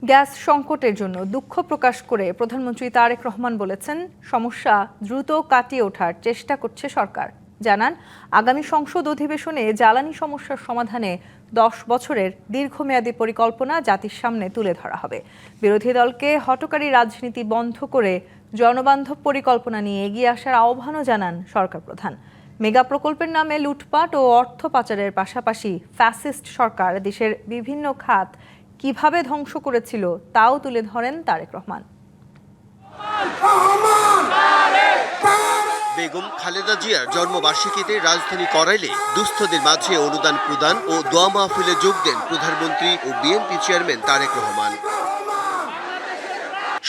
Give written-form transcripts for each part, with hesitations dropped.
Gas সংকটের জন্য দুঃখ প্রকাশ করে প্রধানমন্ত্রী তারেক রহমান বলেছেন, সমস্যা দ্রুত কাটিয়ে ওঠার চেষ্টা করছে সরকার। জানান, আগামী সংসদ অধিবেশনে জ্বালানি সমস্যার সমাধানে 10 বছরের দীর্ঘমেয়াদী পরিকল্পনা জাতির সামনে তুলে ধরা হবে। বিরোধী দলকে হঠকারী রাজনীতি বন্ধ করে জনবান্ধব পরিকল্পনা নিয়ে এগিয়ে আসার আহ্বানও জানান সরকার প্রধান। মেগা প্রকল্পের নামে লুটপাট ও অর্থ পাচারের পাশাপাশি ফ্যাসিস্ট সরকার দেশের বিভিন্ন খাত কিভাবে ধ্বংস করেছিল তাও তুলে ধরেন তারেক রহমান। বেগম খালেদা জিয়ার জন্মবার্ষিকীতে রাজধানী করাইলে দুস্থদের মাঝে অনুদান প্রদান ও দোয়া মাহফিলে যোগ দেন প্রধানমন্ত্রী ও বিএনপি চেয়ারম্যান তারেক রহমান।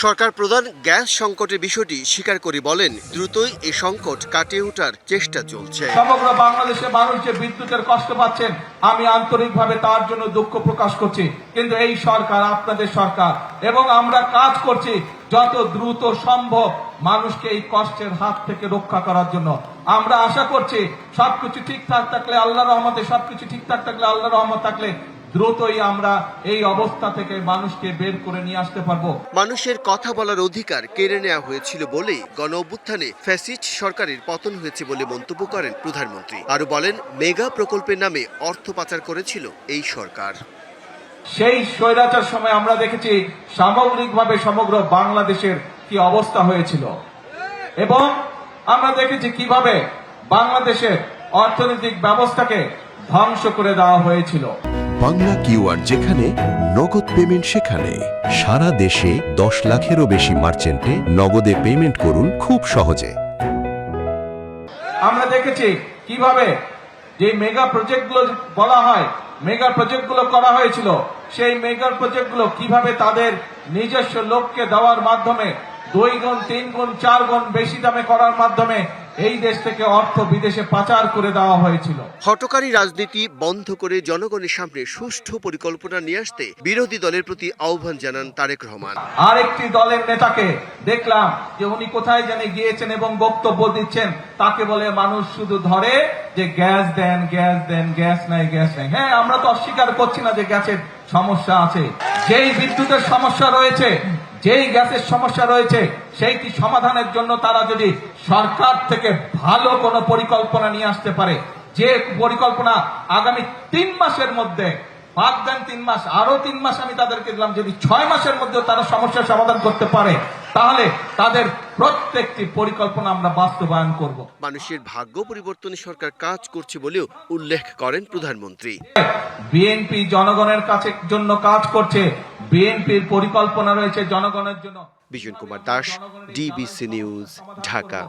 সরকার প্রধান গ্যাস সংকটের বিষয়টি স্বীকার করে বলেন, দ্রুতই এই সংকট কাটিয়ে ওঠার চেষ্টা চলছে। সমগ্র বাংলাদেশের মানুষ যে বিদ্যুতের কষ্ট পাচ্ছেন, আমি আন্তরিকভাবে তার জন্য দুঃখ প্রকাশ করছি। কিন্তু এই সরকার আপনাদের সরকার এবং আমরা কাজ করছি যত দ্রুত সম্ভব মানুষকে এই কষ্টের হাত থেকে রক্ষা করার জন্য। আমরা আশা করছি সবকিছু ঠিকঠাক থাকলে আল্লাহর রহমতে, সবকিছু ঠিকঠাক থাকলে আল্লাহর রহমত থাকলে দ্রুতই আমরা এই অবস্থা থেকে মানুষকে বের করে নিয়ে আসতে পারবো। মানুষের কথা বলার অধিকার কেড়ে নেওয়া হয়েছিল বলেই গণ অভ্যুত্থানে ফ্যাসিস্ট সরকারের পতন হয়েছে বলে মন্তব্য করেন প্রধানমন্ত্রী। আরো বলেন, মেগা প্রকল্পের নামে অর্থ পাচার করেছিল এই সরকার। সেই স্বৈরাচার সময় আমরা দেখেছি সামগ্রিকভাবে সমগ্র বাংলাদেশের কি অবস্থা হয়েছিল এবং আমরা দেখেছি কিভাবে বাংলাদেশের অর্থনৈতিক ব্যবস্থাকে ধ্বংস করে দেওয়া হয়েছিল। বাংলা কিউআর, যেখানে নগদ পেমেন্ট সেখানে। সারা দেশে 10 লাখেরও বেশি মার্চেন্টে নগদে পেমেন্ট করুন খুব সহজে। আমরা দেখেছি কিভাবে যে মেগা প্রজেক্টগুলো বলা হয়, মেগা প্রজেক্টগুলো করা হয়েছিল, সেই মেগা প্রজেক্টগুলো কিভাবে তাদের নিজস্ব লোককে দেওয়ার মাধ্যমে 2 গুণ 3 গুণ 4 গুণ বেশি দামে করার মাধ্যমে এই দেশ থেকে অর্থ বিদেশে পাচার করে দেওয়া হয়েছিল। হঠকারী রাজনীতি বন্ধ করে জনগণের সামনে সুষ্ঠু পরিকল্পনা নিয়ে আসতে বিরোধী দলের প্রতি আহ্বান জানান তারেক রহমান। আরেকটি দলের নেতাকে দেখলাম যে উনি কোথায় জানে গিয়েছেন এবং বক্তব্য দিচ্ছেন, তাকে বলে মানুষ শুধু ধরে যে গ্যাস দেন, গ্যাস দেন, গ্যাস নাই, গ্যাস নাই। হ্যাঁ, আমরা তো অস্বীকার করছি না যে গ্যাসের সমস্যা আছে, যেই বিদ্যুতের সমস্যা রয়েছে, যেই গ্যাসের সমস্যা রয়েছে, সেইটি সমাধানের জন্য তারা যদি সরকার থেকে ভালো কোনো পরিকল্পনা নিয়ে আসতে পারে, যে পরিকল্পনা আগামী 3 মাসের মধ্যে, বাদ দেন 3 মাস, আরো 3 মাস আমি তাদেরকে দিলাম, যদি 6 মাসের মধ্যে তারা সমস্যার সমাধান করতে পারে, তাহলে তাদের প্রত্যেকটি পরিকল্পনা আমরা বাস্তবায়ন করব। মানুষের ভাগ্য পরিবর্তনে সরকার কাজ করছে বলেও উল্লেখ করেন প্রধানমন্ত্রী। বিএনপি জনগণের কাছে জন্য কাজ করছে, বিএনপির পরিকল্পনা রয়েছে জনগণের জন্য। Bijan Kumar Das, DBC news, Dhaka.